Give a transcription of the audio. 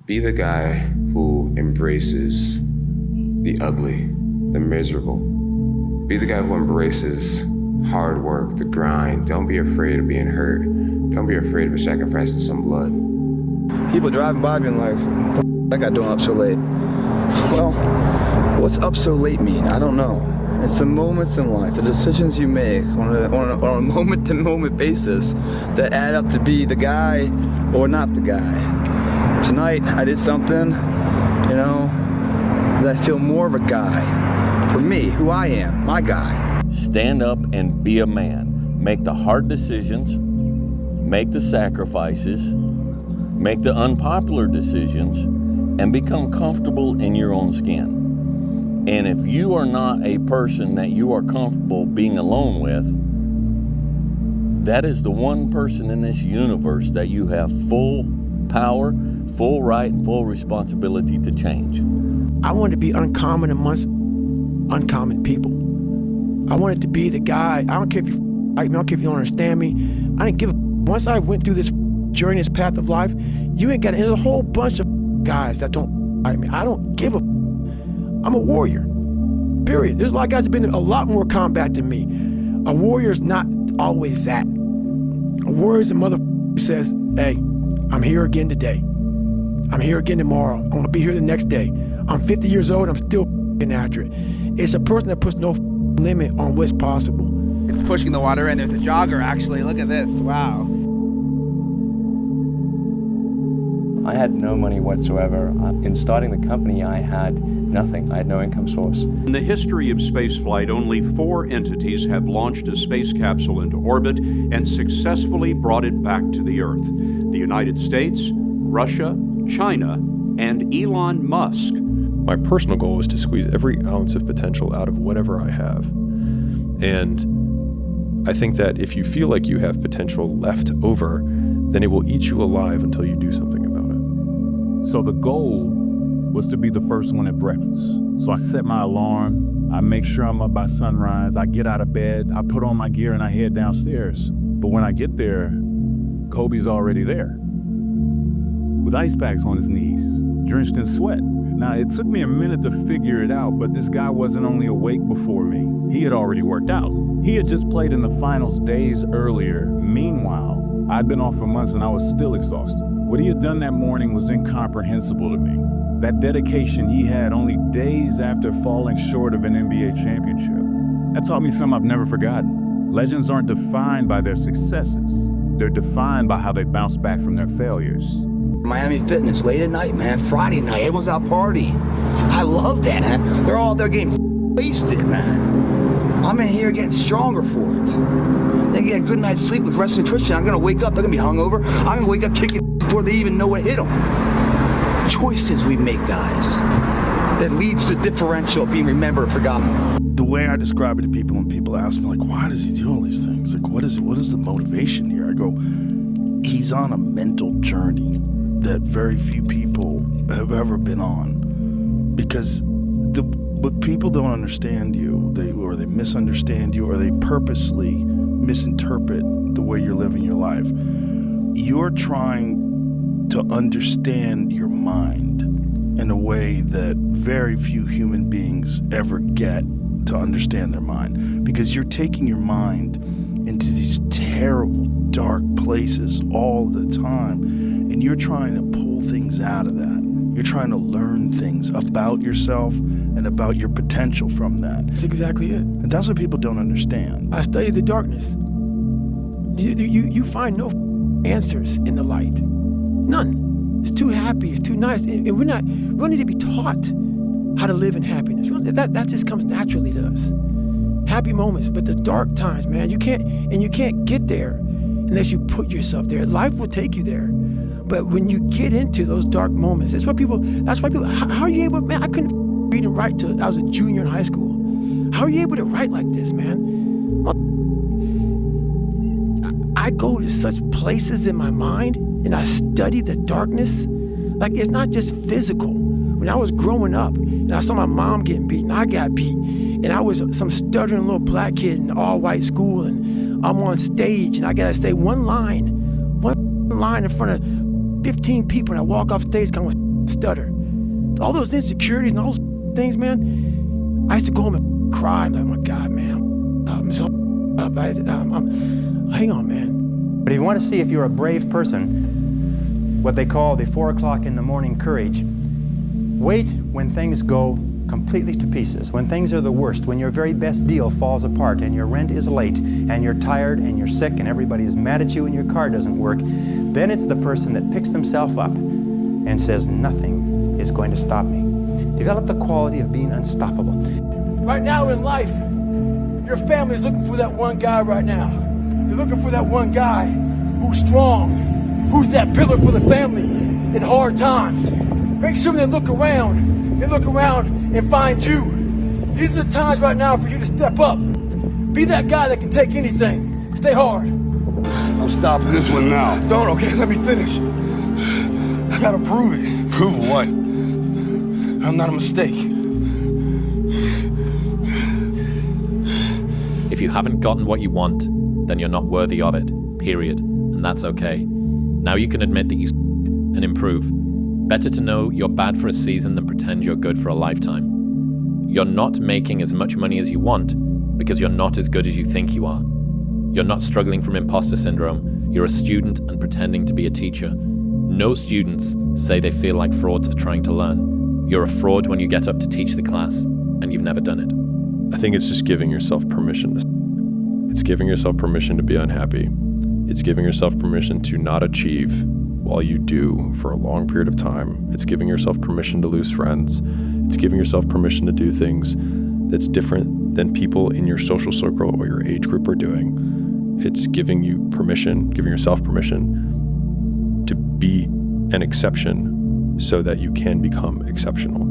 Be the guy who embraces the ugly, the miserable. Be the guy who embraces hard work, the grind. Don't be afraid of being hurt. Don't be afraid of sacrificing some blood. People driving by being like, what the that guy doing up so late? Well, what's up so late mean? I don't know. It's the moments in life, the decisions you make on a moment-to-moment basis that add up to be the guy or not the guy. Tonight, I did something, that I feel more of a guy. For me, who I am, my guy. Stand up and be a man. Make the hard decisions, make the sacrifices, make the unpopular decisions, and become comfortable in your own skin. And if you are not a person that you are comfortable being alone with, that is the one person in this universe that you have full power, full right, and full responsibility to change. I wanted to be uncommon amongst uncommon people. I wanted to be the guy. I don't care if you like me, I don't care if you don't understand me. I didn't give a. Once I went through this journey, this path of life, you ain't got. There's a whole bunch of guys that don't like me. I don't give a. I'm a warrior. Period. There's a lot of guys that have been in a lot more combat than me. A warrior's not always that. A warrior's a mother who says, "Hey, I'm here again today. I'm here again tomorrow. I'm gonna be here the next day. I'm 50 years old. I'm still after it." It's a person that puts no limit on what's possible. It's pushing the water in. There's a jogger, actually. Look at this. Wow. I had no money whatsoever. In starting the company, I had nothing. I had no income source. In the history of spaceflight, only 4 entities have launched a space capsule into orbit and successfully brought it back to the Earth. The United States, Russia, China, and Elon Musk. My personal goal is to squeeze every ounce of potential out of whatever I have. And I think that if you feel like you have potential left over, then it will eat you alive until you do something about it. So the goal was to be the first one at breakfast. So I set my alarm, I make sure I'm up by sunrise, I get out of bed, I put on my gear and I head downstairs. But when I get there, Kobe's already there, with ice packs on his knees, drenched in sweat. Now, it took me a minute to figure it out, but this guy wasn't only awake before me, he had already worked out. He had just played in the finals days earlier. Meanwhile, I'd been off for months and I was still exhausted. What he had done that morning was incomprehensible to me. That dedication he had only days after falling short of an NBA championship. That taught me something I've never forgotten. Legends aren't defined by their successes. They're defined by how they bounce back from their failures. Miami Fitness, late at night, man. Friday night, everyone's out partying. I love that, man. They're all there getting wasted, man. I'm in here getting stronger for it. They get a good night's sleep with rest and nutrition. I'm gonna wake up, they're gonna be hungover. I'm gonna wake up kicking before they even know what hit them. Choices we make, guys, that leads to differential being remembered, forgotten. The way I describe it to people when people ask me, like, why does he do all these things? Like, what is the motivation here? I go, he's on a mental journey that very few people have ever been on, because what people don't understand you, they misunderstand you, or they purposely misinterpret the way you're living your life. You're trying to understand your mind in a way that very few human beings ever get to understand their mind, because you're taking your mind into these terrible, dark places all the time, and you're trying to pull things out of that. You're trying to learn things about yourself and about your potential from that. That's exactly it. And that's what people don't understand. I studied the darkness. You find no answers in the light. None. It's too happy, it's too nice. And we don't need to be taught how to live in happiness. That just comes naturally to us. Happy moments, but the dark times, man, you can't get there unless you put yourself there. Life will take you there. But when you get into those dark moments, that's why people, how are you able, man, I couldn't read and write till I was a junior in high school. How are you able to write like this, man? I go to such places in my mind and I study the darkness. Like, it's not just physical. When I was growing up and I saw my mom getting beaten, I got beat. And I was some stuttering little black kid in an all-white school, and I'm on stage and I gotta say one line in front of 15 people and I walk off stage kind of stutter. All those insecurities and all those things, man, I used to go home and cry. I'm like, oh my God, man, I'm so up. Hang on, man. But if you want to see if you're a brave person, what they call the 4 o'clock in the morning courage, wait when things go completely to pieces, when things are the worst, when your very best deal falls apart and your rent is late and you're tired and you're sick and everybody is mad at you and your car doesn't work, then it's the person that picks themselves up and says, nothing is going to stop me. Develop the quality of being unstoppable. Right now in life, your family is looking for that one guy right now. They're looking for that one guy who's strong, who's that pillar for the family in hard times. Make sure they look around and find you. These are the times right now for you to step up. Be that guy that can take anything. Stay hard. I'm stopping this one now. Don't, okay, let me finish. I gotta prove it. Prove what? I'm not a mistake. If you haven't gotten what you want, then you're not worthy of it, period. And that's okay. Now you can admit that you and improve. Better to know you're bad for a season than pretend you're good for a lifetime. You're not making as much money as you want because you're not as good as you think you are. You're not struggling from imposter syndrome. You're a student and pretending to be a teacher. No students say they feel like frauds for trying to learn. You're a fraud when you get up to teach the class, and you've never done it. I think it's just giving yourself permission. It's giving yourself permission to be unhappy. It's giving yourself permission to not achieve while you do for a long period of time. It's giving yourself permission to lose friends. It's giving yourself permission to do things that's different than people in your social circle or your age group are doing. It's giving you permission, giving yourself permission to be an exception so that you can become exceptional.